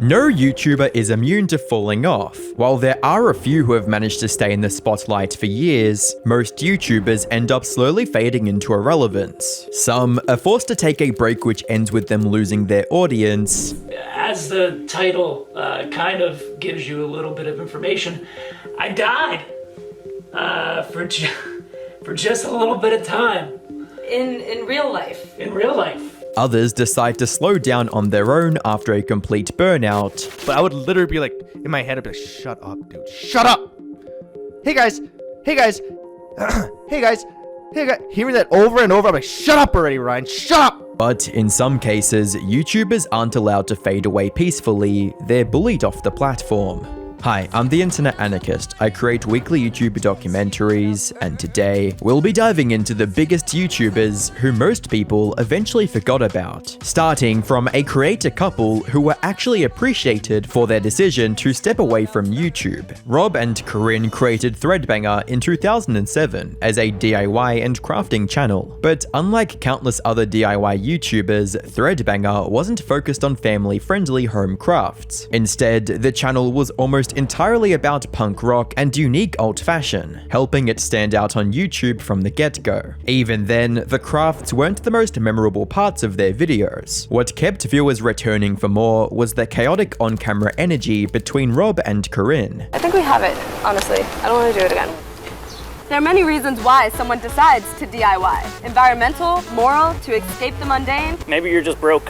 No YouTuber is immune to falling off. While there are a few who have managed to stay in the spotlight for years, most YouTubers end up slowly fading into irrelevance. Some are forced to take a break which ends with them losing their audience. As the title kind of gives you a little bit of information, I died for just a little bit of time. In real life. In real life. Others decide to slow down on their own after a complete burnout. But I would literally be like, in my head, I'd be like, shut up, dude, shut up! Hey guys, hey guys, hey guys, hey guys, hearing that over and over, I'm like, shut up already, Ryan, shut up! But in some cases, YouTubers aren't allowed to fade away peacefully, they're bullied off the platform. Hi, I'm the Internet Anarchist. I create weekly YouTube documentaries, and today we'll be diving into the biggest YouTubers who most people eventually forgot about. Starting from a creator couple who were actually appreciated for their decision to step away from YouTube. Rob and Corinne created ThreadBanger in 2007 as a DIY and crafting channel. But unlike countless other DIY YouTubers, ThreadBanger wasn't focused on family-friendly home crafts. Instead, the channel was almost entirely about punk rock and unique alt fashion, helping it stand out on YouTube from the get-go. Even then, the crafts weren't the most memorable parts of their videos. What kept viewers returning for more was the chaotic on-camera energy between Rob and Corinne. I think we have it, honestly. I don't want to do it again. There are many reasons why someone decides to DIY. Environmental, moral, to escape the mundane. Maybe you're just broke.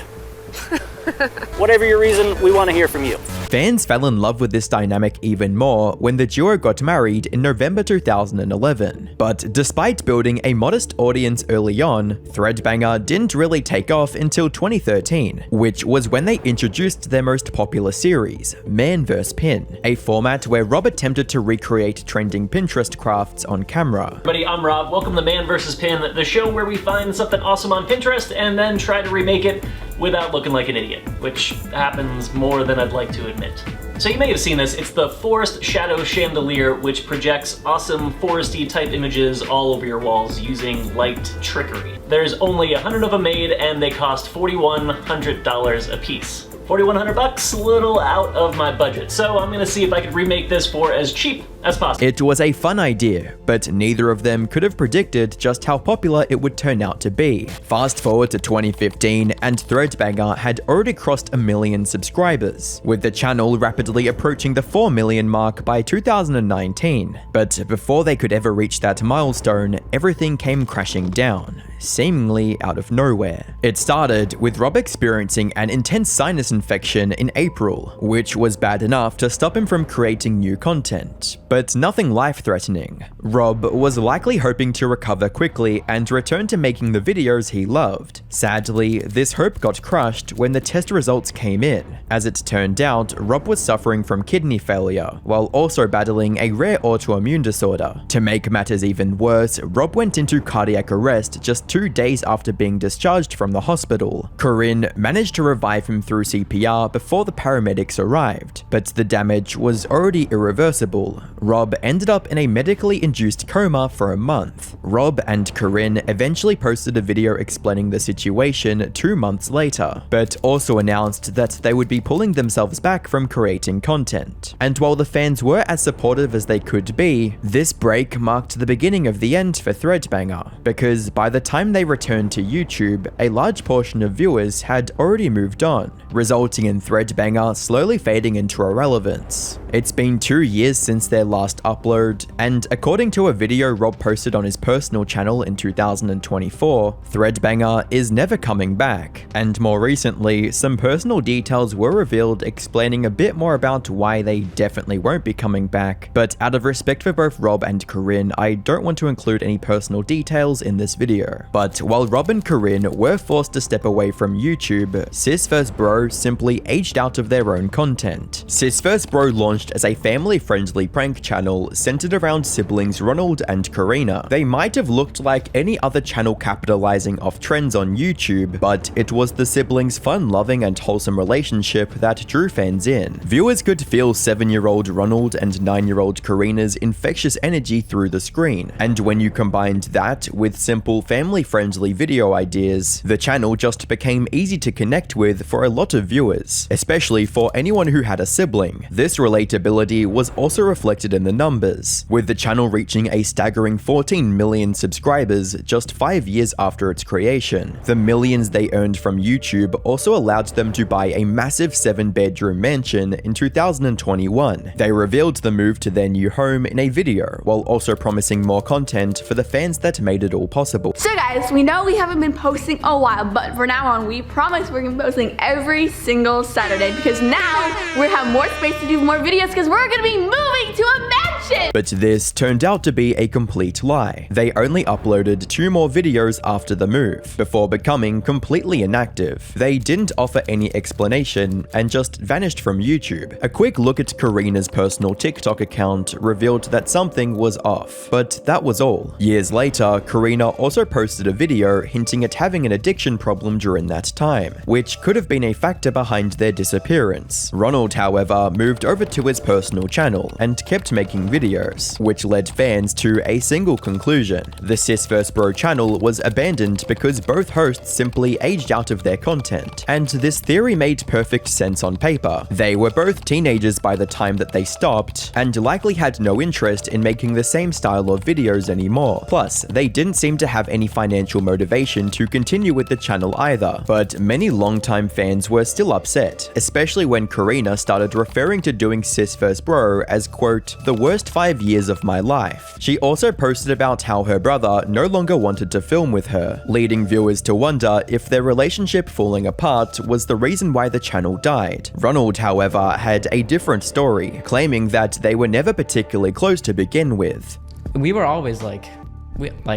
Whatever your reason, we want to hear from you. Fans fell in love with this dynamic even more when the duo got married in November 2011. But despite building a modest audience early on, ThreadBanger didn't really take off until 2013, which was when they introduced their most popular series, Man vs. Pin, a format where Rob attempted to recreate trending Pinterest crafts on camera. Everybody, I'm Rob. Welcome to Man vs. Pin, the show where we find something awesome on Pinterest and then try to remake it without looking like an idiot, which happens more than I'd like to admit. So you may have seen this, it's the Forest Shadow Chandelier, which projects awesome foresty type images all over your walls using light trickery. There's only 100 of them made and they cost $4,100 a piece. 4,100 bucks, a little out of my budget. So I'm gonna see if I could remake this for as cheap as possible. It was a fun idea, but neither of them could have predicted just how popular it would turn out to be. Fast forward to 2015 and ThreadBanger had already crossed 1 million subscribers, with the channel rapidly approaching the 4 million mark by 2019. But before they could ever reach that milestone, everything came crashing down, seemingly out of nowhere. It started with Rob experiencing an intense sinus infection in April, which was bad enough to stop him from creating new content, but nothing life-threatening. Rob was likely hoping to recover quickly and return to making the videos he loved. Sadly, this hope got crushed when the test results came in. As it turned out, Rob was suffering from kidney failure, while also battling a rare autoimmune disorder. To make matters even worse, Rob went into cardiac arrest just 2 days after being discharged from the hospital. Corinne managed to revive him through CPR before the paramedics arrived, but the damage was already irreversible. Rob ended up in a medically induced coma for a month. Rob and Corinne eventually posted a video explaining the situation 2 months later, but also announced that they would be pulling themselves back from creating content. And while the fans were as supportive as they could be, this break marked the beginning of the end for ThreadBanger, because by the time they returned to YouTube, a large portion of viewers had already moved on, resulting in ThreadBanger slowly fading into irrelevance. It's been 2 years since their last upload, and according to a video Rob posted on his personal channel in 2024, ThreadBanger is never coming back. And more recently, some personal details were revealed explaining a bit more about why they definitely won't be coming back, but out of respect for both Rob and Corinne, I don't want to include any personal details in this video. But while Rob and Corinne were forced to step away from YouTube, Sis vs. Bro simply aged out of their own content. Sis vs. Bro launched as a family-friendly prank channel centered around siblings Ronald and Karina. They might have looked like any other channel capitalizing off trends on YouTube, but it was the siblings' fun-loving and wholesome relationship that drew fans in. Viewers could feel 7-year-old Ronald and 9-year-old Karina's infectious energy through the screen, and when you combined that with simple family family-friendly video ideas, the channel just became easy to connect with for a lot of viewers, especially for anyone who had a sibling. This relatability was also reflected in the numbers, with the channel reaching a staggering 14 million subscribers just 5 years after its creation. The millions they earned from YouTube also allowed them to buy a massive 7-bedroom mansion in 2021. They revealed the move to their new home in a video, while also promising more content for the fans that made it all possible. So guys, we know we haven't been posting a while, but from now on, we promise we're gonna be posting every single Saturday, because now we have more space to do more videos because we're gonna be moving to a mansion! But this turned out to be a complete lie. They only uploaded 2 more videos after the move, before becoming completely inactive. They didn't offer any explanation and just vanished from YouTube. A quick look at Karina's personal TikTok account revealed that something was off, but that was all. Years later, Karina also posted a video hinting at having an addiction problem during that time, which could have been a factor behind their disappearance. Ronald, however, moved over to his personal channel and kept making videos, which led fans to a single conclusion. The Sis vs Bro channel was abandoned because both hosts simply aged out of their content, and this theory made perfect sense on paper. They were both teenagers by the time that they stopped, and likely had no interest in making the same style of videos anymore. Plus, they didn't seem to have any financial motivation to continue with the channel either, but many longtime fans were still upset, especially when Karina started referring to doing Sis vs Bro as, quote, the worst 5 years of my life. She also posted about how her brother no longer wanted to film with her, leading viewers to wonder if their relationship falling apart was the reason why the channel died. Ronald, however, had a different story, claiming that they were never particularly close to begin with. We were always like,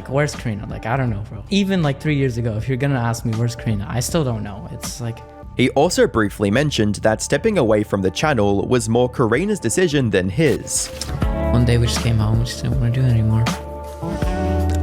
where's Karina? Like, I don't know, bro. Even like 3 years ago, if you're gonna ask me where's Karina, I still don't know. It's like... He also briefly mentioned that stepping away from the channel was more Karina's decision than his. One day we just came home, we just didn't want to do it anymore.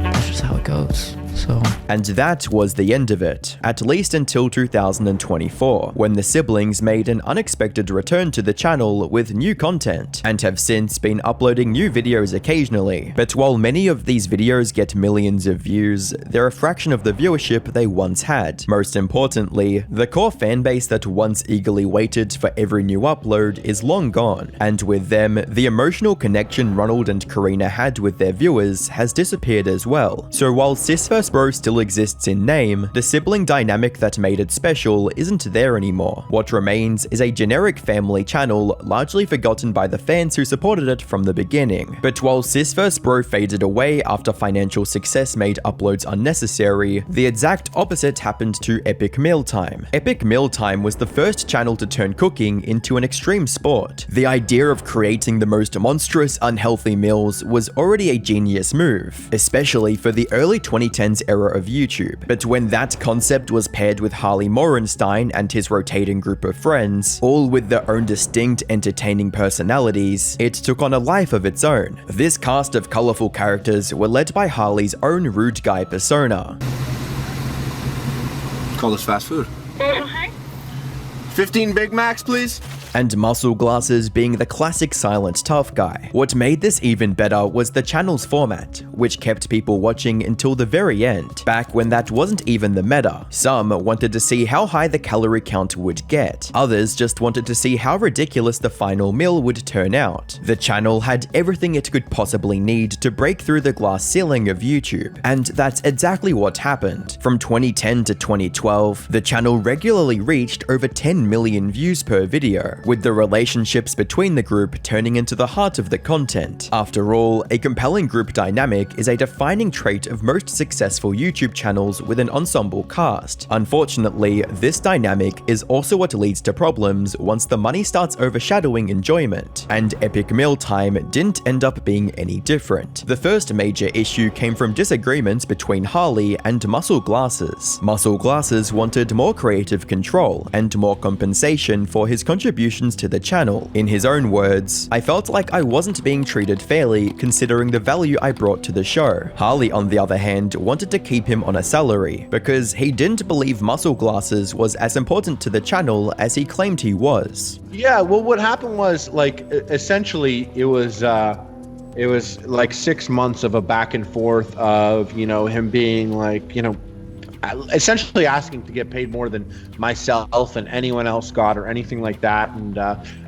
That's just how it goes. So. And that was the end of it, at least until 2024, when the siblings made an unexpected return to the channel with new content, and have since been uploading new videos occasionally. But while many of these videos get millions of views, they're a fraction of the viewership they once had. Most importantly, the core fanbase that once eagerly waited for every new upload is long gone, and with them, the emotional connection Ronald and Karina had with their viewers has disappeared as well. So while Sis vs Bro still exists in name, the sibling dynamic that made it special isn't there anymore. What remains is a generic family channel largely forgotten by the fans who supported it from the beginning. But while Sis vs Bro faded away after financial success made uploads unnecessary, the exact opposite happened to Epic Mealtime. Epic Mealtime was the first channel to turn cooking into an extreme sport. The idea of creating the most monstrous, unhealthy meals was already a genius move, especially for the early 2010s era of YouTube. But when that concept was paired with Harley Morenstein and his rotating group of friends, all with their own distinct, entertaining personalities, it took on a life of its own. This cast of colorful characters were led by Harley's own rude guy persona. Call this fast food. 15 Big Macs, please. And Muscle Glasses being the classic silent tough guy. What made this even better was the channel's format, which kept people watching until the very end, back when that wasn't even the meta. Some wanted to see how high the calorie count would get. Others just wanted to see how ridiculous the final meal would turn out. The channel had everything it could possibly need to break through the glass ceiling of YouTube, and that's exactly what happened. From 2010 to 2012, the channel regularly reached over 10 million views per video, with the relationships between the group turning into the heart of the content. After all, a compelling group dynamic is a defining trait of most successful YouTube channels with an ensemble cast. Unfortunately, this dynamic is also what leads to problems once the money starts overshadowing enjoyment, and Epic Mealtime didn't end up being any different. The first major issue came from disagreements between Harley and Muscle Glasses. Muscle Glasses wanted more creative control and more compensation for his contributions to the channel. In his own words, "I felt like I wasn't being treated fairly considering the value I brought to the show." Harley, on the other hand, wanted to keep him on a salary because he didn't believe Muscle Glasses was as important to the channel as he claimed he was. Yeah, well, what happened was, like, essentially, it was It was like 6 months of a back and forth of, him being like, essentially asking to get paid more than myself and anyone else got or anything like that. And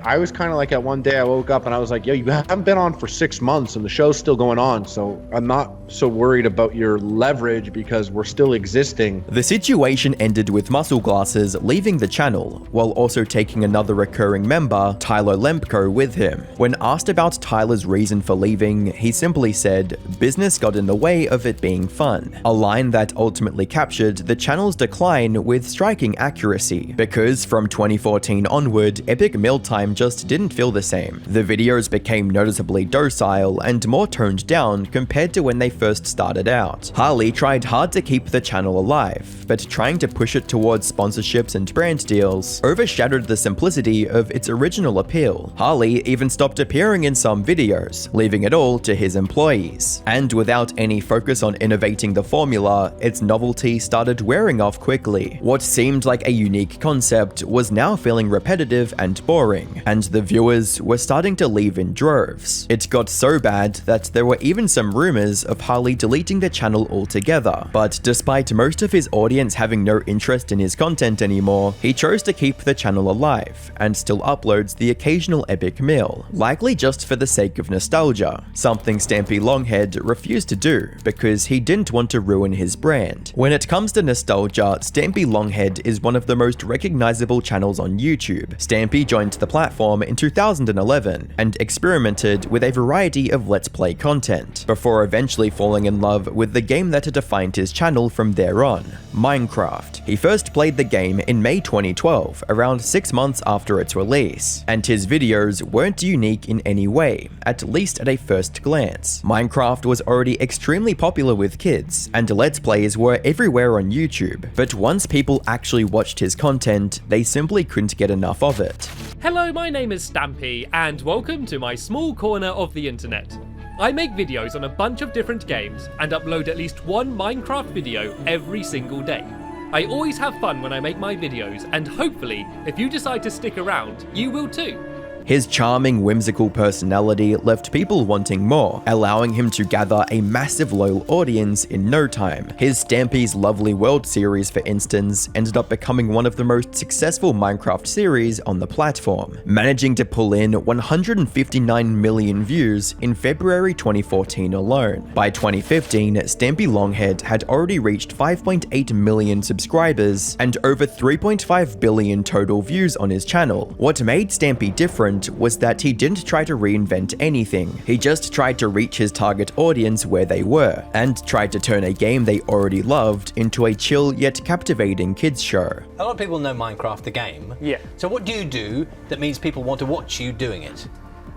I was kind of like, at one day I woke up and I was like, yo, you haven't been on for 6 months and the show's still going on, so I'm not so worried about your leverage because we're still existing. The situation ended with Muscle Glasses leaving the channel, while also taking another recurring member, Tyler Lempko, with him. When asked about Tyler's reason for leaving, he simply said, "Business got in the way of it being fun," a line that ultimately captured the channel's decline with striking accuracy, because from 2014 onward, Epic Mealtime just didn't feel the same. The videos became noticeably docile and more toned down compared to when they first started out. Harley tried hard to keep the channel alive, but trying to push it towards sponsorships and brand deals overshadowed the simplicity of its original appeal. Harley even stopped appearing in some videos, leaving it all to his employees. And without any focus on innovating the formula, its novelty started wearing off quickly. What seemed like a unique concept was now feeling repetitive and boring, and the viewers were starting to leave in droves. It got so bad that there were even some rumors of Harley deleting the channel altogether, but despite most of his audience having no interest in his content anymore, he chose to keep the channel alive and still uploads the occasional epic meal, likely just for the sake of nostalgia, something Stampy Longhead refused to do because he didn't want to ruin his brand. When it comes to nostalgia, Stampy Longhead is one of the most recognizable channels on YouTube. Stampy joined the platform in 2011 and experimented with a variety of Let's Play content, before eventually falling in love with the game that had defined his channel from there on, Minecraft. He first played the game in May 2012, around 6 months after its release, and his videos weren't unique in any way, at least at a first glance. Minecraft was already extremely popular with kids, and Let's Plays were everywhere on YouTube, but once people actually watched his content, they simply couldn't get enough of it. Hello, my name is Stampy, and welcome to my small corner of the internet. I make videos on a bunch of different games and upload at least one Minecraft video every single day. I always have fun when I make my videos, and hopefully, if you decide to stick around, you will too. His charming, whimsical personality left people wanting more, allowing him to gather a massive loyal audience in no time. His Stampy's Lovely World series, for instance, ended up becoming one of the most successful Minecraft series on the platform, managing to pull in 159 million views in February 2014 alone. By 2015, Stampy Longhead had already reached 5.8 million subscribers and over 3.5 billion total views on his channel. What made Stampy different was that he didn't try to reinvent anything. He just tried to reach his target audience where they were, and tried to turn a game they already loved into a chill yet captivating kids show. A lot of people know Minecraft the game. Yeah. So what do you do that means people want to watch you doing it?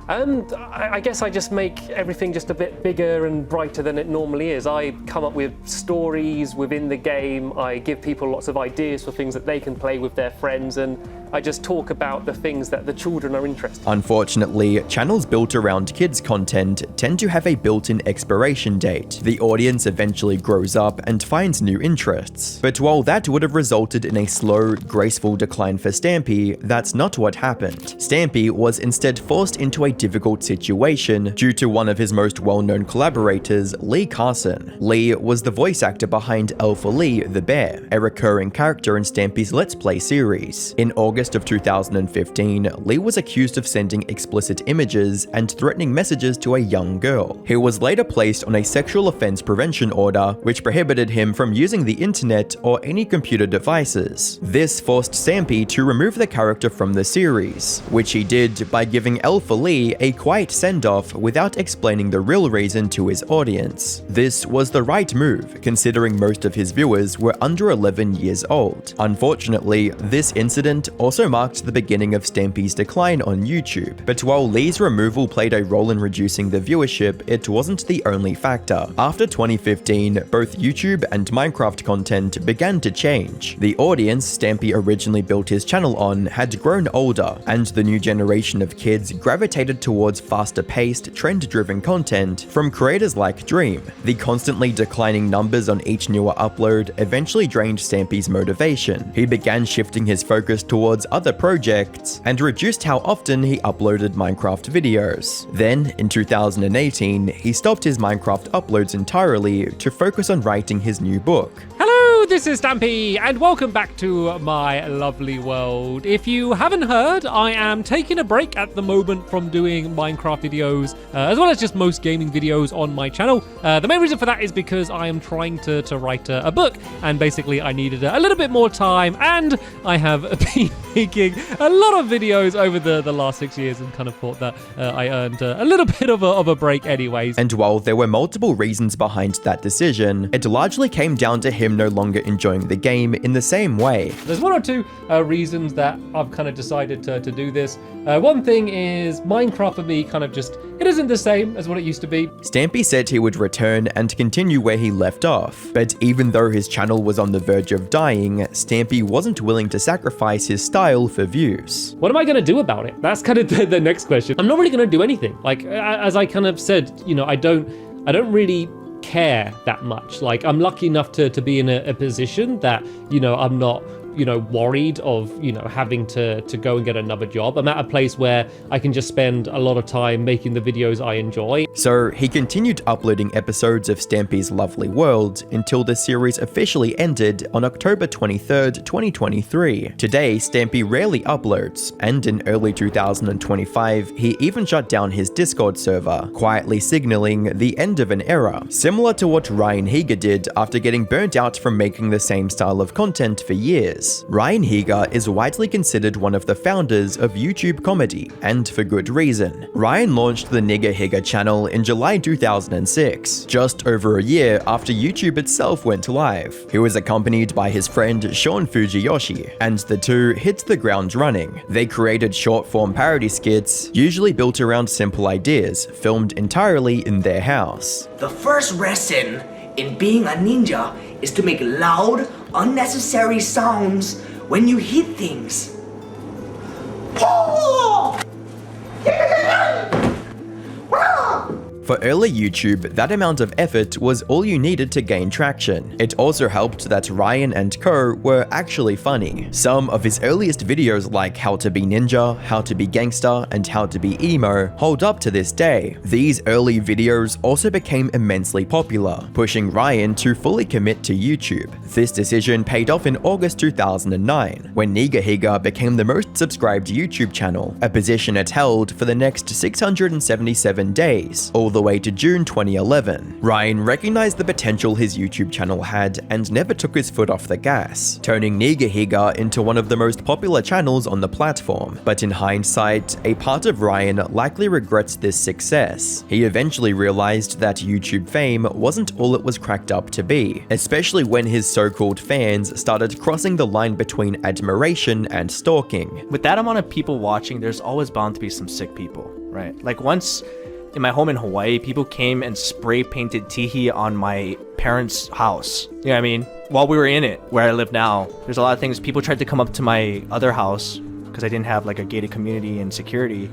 I guess I just make everything just a bit bigger and brighter than it normally is. I come up with stories within the game, I give people lots of ideas for things that they can play with their friends, and I just talk about the things that the children are interested in. Unfortunately, channels built around kids' content tend to have a built-in expiration date. The audience eventually grows up and finds new interests. But while that would have resulted in a slow, graceful decline for Stampy, that's not what happened. Stampy was instead forced into a difficult situation due to one of his most well-known collaborators, Lee Carson. Lee was the voice actor behind Alpha Lee the Bear, a recurring character in Stampy's Let's Play series. In August of 2015, Lee was accused of sending explicit images and threatening messages to a young girl. He was later placed on a sexual offense prevention order, which prohibited him from using the internet or any computer devices. This forced Stampy to remove the character from the series, which he did by giving Alpha Lee a quiet send-off without explaining the real reason to his audience. This was the right move, considering most of his viewers were under 11 years old. Unfortunately, this incident also marked the beginning of Stampy's decline on YouTube, but while Lee's removal played a role in reducing the viewership, it wasn't the only factor. After 2015, both YouTube and Minecraft content began to change. The audience Stampy originally built his channel on had grown older, and the new generation of kids gravitated towards faster-paced, trend-driven content from creators like Dream. The constantly declining numbers on each newer upload eventually drained Stampy's motivation. He began shifting his focus towards towards other projects and reduced how often he uploaded Minecraft videos. Then, in 2018, he stopped his Minecraft uploads entirely to focus on writing his new book. Hello, this is Stampy, and welcome back to my lovely world. If you haven't heard, I am taking a break at the moment from doing Minecraft videos, as well as just most gaming videos on my channel. The main reason for that is because I am trying to write a book, and basically I needed a little bit more time, and I have been making a lot of videos over the last 6 years, and kind of thought that I earned a little bit of a break anyways. And while there were multiple reasons behind that decision, it largely came down to him no longer enjoying the game in the same way. There's one or two reasons that I've kind of decided to do this. One thing is Minecraft for me kind of just, it isn't the same as what it used to be. Stampy said he would return and continue where he left off, but even though his channel was on the verge of dying, Stampy wasn't willing to sacrifice his style for views. What am I going to do about it? That's kind of the next question. I'm not really going to do anything. Like, as I kind of said, you know, I don't really care that much. Like, I'm lucky enough to be in a position that, you know, I'm not, you know, worried of, you know, having to go and get another job. I'm at a place where I can just spend a lot of time making the videos I enjoy. So he continued uploading episodes of Stampy's Lovely World until the series officially ended on October 23rd, 2023. Today, Stampy rarely uploads, and in early 2025, he even shut down his Discord server, quietly signaling the end of an era, similar to what Ryan Higa did after getting burnt out from making the same style of content for years. Ryan Higa is widely considered one of the founders of YouTube comedy, and for good reason. Ryan launched the Nigahiga channel in July 2006, just over a year after YouTube itself went live. He was accompanied by his friend Sean Fujiyoshi, and the two hit the ground running. They created short-form parody skits, usually built around simple ideas, filmed entirely in their house. The first lesson in being a ninja is to make loud, unnecessary sounds when you hit things. For early YouTube, that amount of effort was all you needed to gain traction. It also helped that Ryan and co were actually funny. Some of his earliest videos like How to Be Ninja, How to Be Gangster, and How to Be Emo hold up to this day. These early videos also became immensely popular, pushing Ryan to fully commit to YouTube. This decision paid off in August 2009, when Nigahiga became the most subscribed YouTube channel, a position it held for the next 677 days, all the way to June 2011. Ryan recognized the potential his YouTube channel had and never took his foot off the gas, turning Nigahiga into one of the most popular channels on the platform. But in hindsight, a part of Ryan likely regrets this success. He eventually realized that YouTube fame wasn't all it was cracked up to be, especially when his so-called fans started crossing the line between admiration and stalking. With that amount of people watching, there's always bound to be some sick people, right? Like once in my home in Hawaii, people came and spray painted Tihi on my parents' house. You know what I mean? While we were in it, where I live now, there's a lot of things. People tried to come up to my other house because I didn't have like a gated community and security,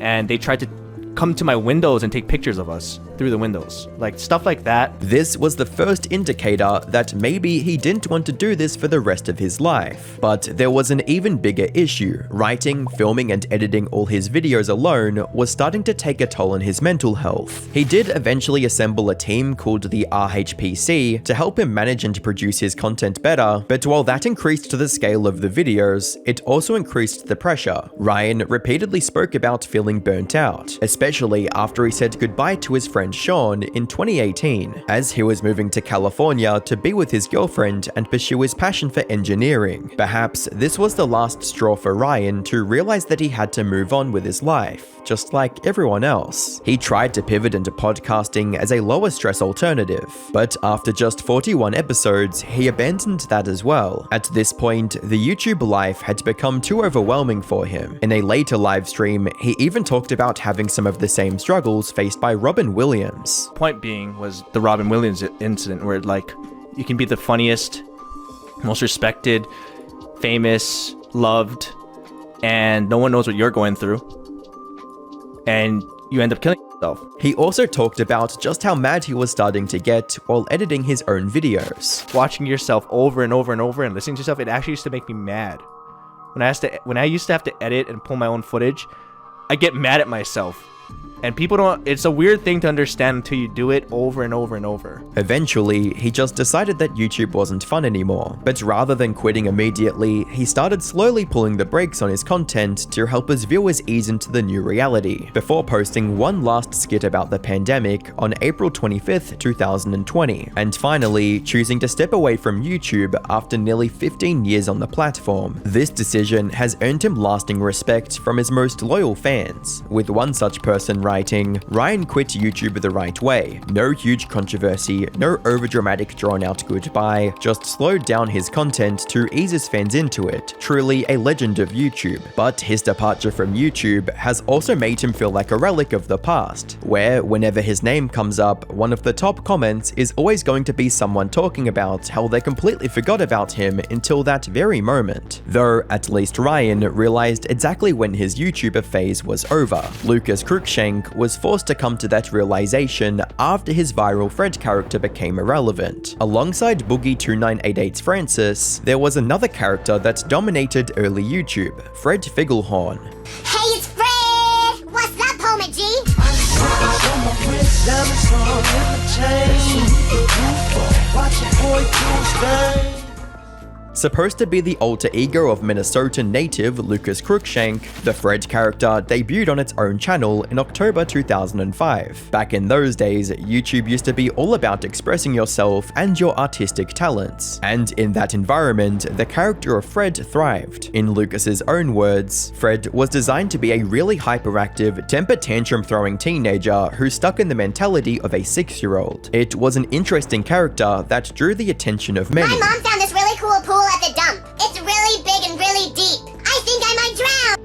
and they tried to come to my windows and take pictures of us through the windows, like stuff like that. This was the first indicator that maybe he didn't want to do this for the rest of his life. But there was an even bigger issue. Writing, filming, and editing all his videos alone was starting to take a toll on his mental health. He did eventually assemble a team called the RHPC to help him manage and produce his content better, but while that increased the scale of the videos, it also increased the pressure. Ryan repeatedly spoke about feeling burnt out, especially after he said goodbye to his friend Sean in 2018, as he was moving to California to be with his girlfriend and pursue his passion for engineering. Perhaps this was the last straw for Ryan to realize that he had to move on with his life, just like everyone else. He tried to pivot into podcasting as a lower stress alternative, but after just 41 episodes, he abandoned that as well. At this point, the YouTube life had become too overwhelming for him. In a later live stream, he even talked about having some of the same struggles faced by Robin Williams. Point being was the Robin Williams incident, where like you can be the funniest, most respected, famous, loved, and no one knows what you're going through, and you end up killing yourself. He also talked about just how mad he was starting to get while editing his own videos. Watching yourself over and over and over and listening to yourself, it actually used to make me mad. when I used to have to edit and pull my own footage, I get mad at myself. And people don't, it's a weird thing to understand until you do it over and over and over. Eventually, he just decided that YouTube wasn't fun anymore, but rather than quitting immediately, he started slowly pulling the brakes on his content to help his viewers ease into the new reality, before posting one last skit about the pandemic on April 25th, 2020, and finally choosing to step away from YouTube after nearly 15 years on the platform. This decision has earned him lasting respect from his most loyal fans, with one such person writing, "Ryan quit YouTube the right way. No huge controversy, no overdramatic drawn-out goodbye, just slowed down his content to ease his fans into it. Truly a legend of YouTube." But his departure from YouTube has also made him feel like a relic of the past, where whenever his name comes up, one of the top comments is always going to be someone talking about how they completely forgot about him until that very moment. Though at least Ryan realized exactly when his YouTuber phase was over. Lucas Cruikshank was forced to come to that realization after his viral Fred character became irrelevant. Alongside Boogie2988's Francis, there was another character that dominated early YouTube, Fred Figglehorn. Hey, it's Fred! What's up, homie G? Supposed to be the alter ego of Minnesota native Lucas Cruikshank, the Fred character debuted on its own channel in October 2005. Back in those days, YouTube used to be all about expressing yourself and your artistic talents, and in that environment, the character of Fred thrived. In Lucas's own words, Fred was designed to be a really hyperactive, temper tantrum-throwing teenager who stuck in the mentality of a 6-year-old. It was an interesting character that drew the attention of many. My mom found this really cool pool at the dump. It's really big and really deep. I think I might drown.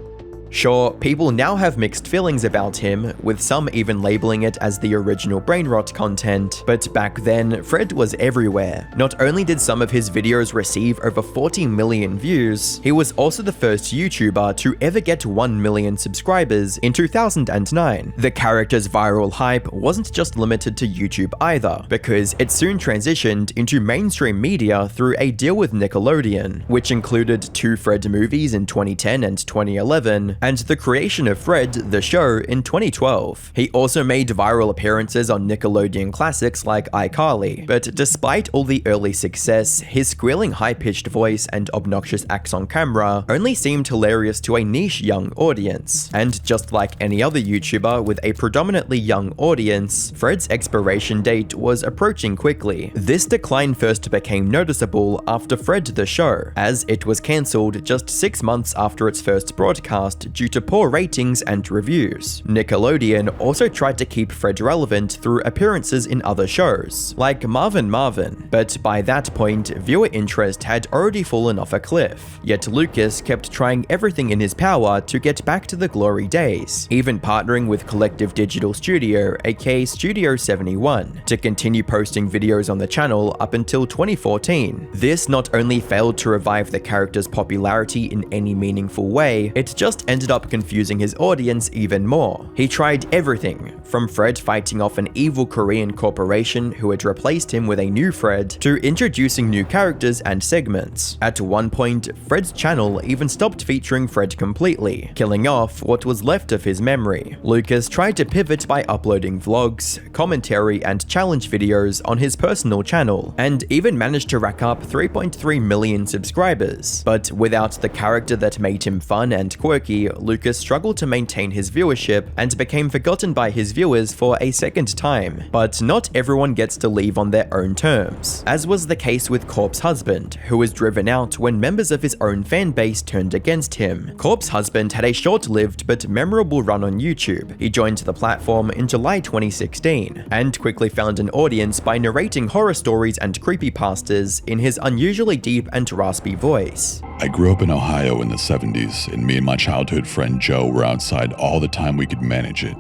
Sure, people now have mixed feelings about him, with some even labeling it as the original brainrot content, but back then, Fred was everywhere. Not only did some of his videos receive over 40 million views, he was also the first YouTuber to ever get 1 million subscribers in 2009. The character's viral hype wasn't just limited to YouTube either, because it soon transitioned into mainstream media through a deal with Nickelodeon, which included 2 Fred movies in 2010 and 2011, and the creation of Fred, the show, in 2012. He also made viral appearances on Nickelodeon classics like iCarly, but despite all the early success, his squealing high-pitched voice and obnoxious acts on camera only seemed hilarious to a niche young audience. And just like any other YouTuber with a predominantly young audience, Fred's expiration date was approaching quickly. This decline first became noticeable after Fred the Show, as it was cancelled just 6 months after its first broadcast due to poor ratings and reviews. Nickelodeon also tried to keep Fred relevant through appearances in other shows, like Marvin, but by that point, viewer interest had already fallen off a cliff. Yet Lucas kept trying everything in his power to get back to the glory days, even partnering with Collective Digital Studio, aka Studio 71, to continue posting videos on the channel up until 2014. This not only failed to revive the character's popularity in any meaningful way, it just ended up confusing his audience even more. He tried everything, from Fred fighting off an evil Korean corporation who had replaced him with a new Fred, to introducing new characters and segments. At one point, Fred's channel even stopped featuring Fred completely, killing off what was left of his memory. Lucas tried to pivot by uploading vlogs, commentary, and challenge videos on his personal channel, and even managed to rack up 3.3 million subscribers. But without the character that made him fun and quirky, Lucas struggled to maintain his viewership and became forgotten by his viewers for a second time. But not everyone gets to leave on their own terms, as was the case with Corpse Husband, who was driven out when members of his own fanbase turned against him. Corpse Husband had a short-lived but memorable run on YouTube. He joined the platform in July 2016, and quickly found an audience by narrating horror stories and creepypastas in his unusually deep and raspy voice. I grew up in Ohio in the 70s, and me and my childhood friend Joe were outside all the time we could manage it.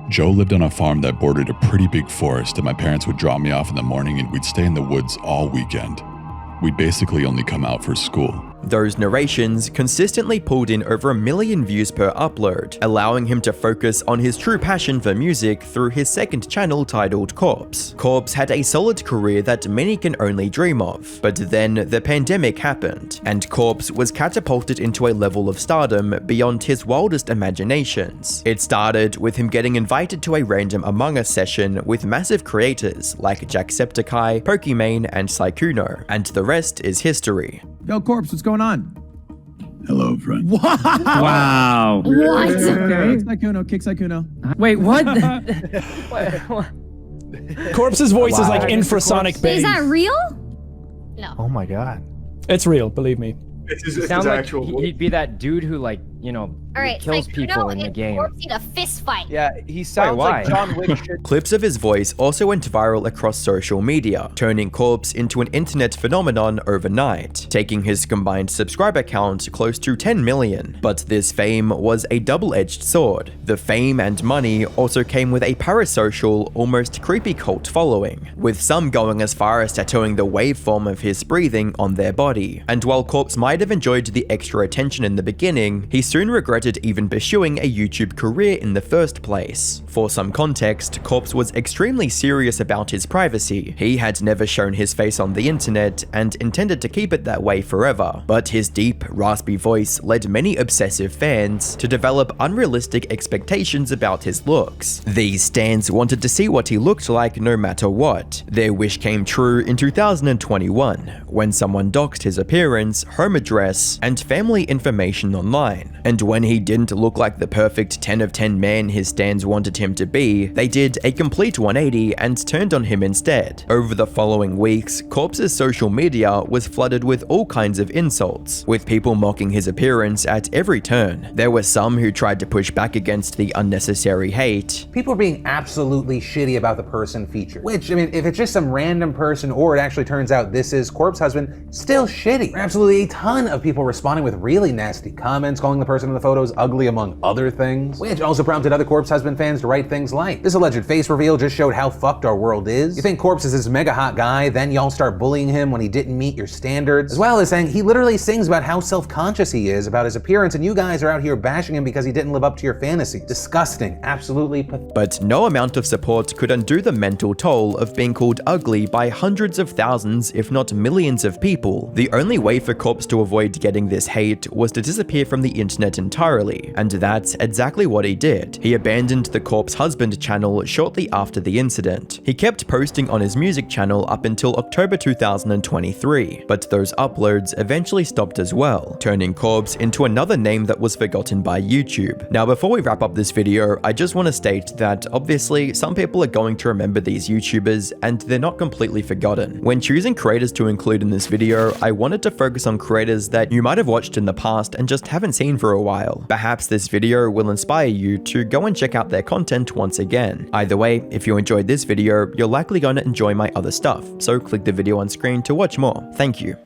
Joe lived on a farm that bordered a pretty big forest, and my parents would drop me off in the morning and we'd stay in the woods all weekend. We'd basically only come out for school. Those narrations consistently pulled in over 1 million views per upload, allowing him to focus on his true passion for music through his second channel titled Corpse. Corpse had a solid career that many can only dream of, but then the pandemic happened, and Corpse was catapulted into a level of stardom beyond his wildest imaginations. It started with him getting invited to a random Among Us session with massive creators like Jacksepticeye, Pokimane, and Sykkuno, and the rest is history. Yo, Corpse, what's going on? Hello, friend. Wow. What? Kick Sykkuno. Wait, what? Corpse's voice is like infrasonic Wait, bass. is that real? No. Oh my god. It's real, believe me. It sounds like he'd be that dude who, like, you know, All right, kills Sykkuno people in the and game. Corpse need a fist fight. Yeah, he sounds like John Wick should. Clips of his voice also went viral across social media, turning Corpse into an internet phenomenon overnight, taking his combined subscriber count close to 10 million. But this fame was a double-edged sword. The fame and money also came with a parasocial, almost creepy cult following, with some going as far as tattooing the waveform of his breathing on their body. And while Corpse might have enjoyed the extra attention in the beginning, he soon regretted even pursuing a YouTube career in the first place. For some context, Corpse was extremely serious about his privacy. He had never shown his face on the internet and intended to keep it that way forever, but his deep, raspy voice led many obsessive fans to develop unrealistic expectations about his looks. These stans wanted to see what he looked like no matter what. Their wish came true in 2021, when someone doxed his appearance, home address, and family information online. And when he didn't look like the perfect 10 of 10 man his stans wanted him to be, they did a complete 180 and turned on him instead. Over the following weeks, Corpse's social media was flooded with all kinds of insults, with people mocking his appearance at every turn. There were some who tried to push back against the unnecessary hate. People are being absolutely shitty about the person featured, which, I mean, if it's just some random person or it actually turns out this is Corpse's husband, still shitty. Absolutely a ton of people responding with really nasty comments, calling the person in the photos ugly among other things, which also prompted other Corpse husband fans to write things like, this alleged face reveal just showed how fucked our world is. You think Corpse is this mega hot guy, then y'all start bullying him when he didn't meet your standards, as well as saying he literally sings about how self-conscious he is about his appearance and you guys are out here bashing him because he didn't live up to your fantasies. Disgusting, absolutely pathetic. But no amount of support could undo the mental toll of being called ugly by hundreds of thousands, if not millions of people. The only way for Corpse to avoid getting this hate was to disappear from the internet entirely, and that's exactly what he did. He abandoned the Corpse Husband channel shortly after the incident. He kept posting on his music channel up until October 2023, but those uploads eventually stopped as well, turning Corpse into another name that was forgotten by YouTube. Now, before we wrap up this video, I just want to state that obviously some people are going to remember these YouTubers and they're not completely forgotten. When choosing creators to include in this video, I wanted to focus on creators that you might have watched in the past and just haven't seen for a while. Perhaps this video will inspire you to go and check out their content once again. Either way, if you enjoyed this video, you're likely going to enjoy my other stuff, so click the video on screen to watch more. Thank you.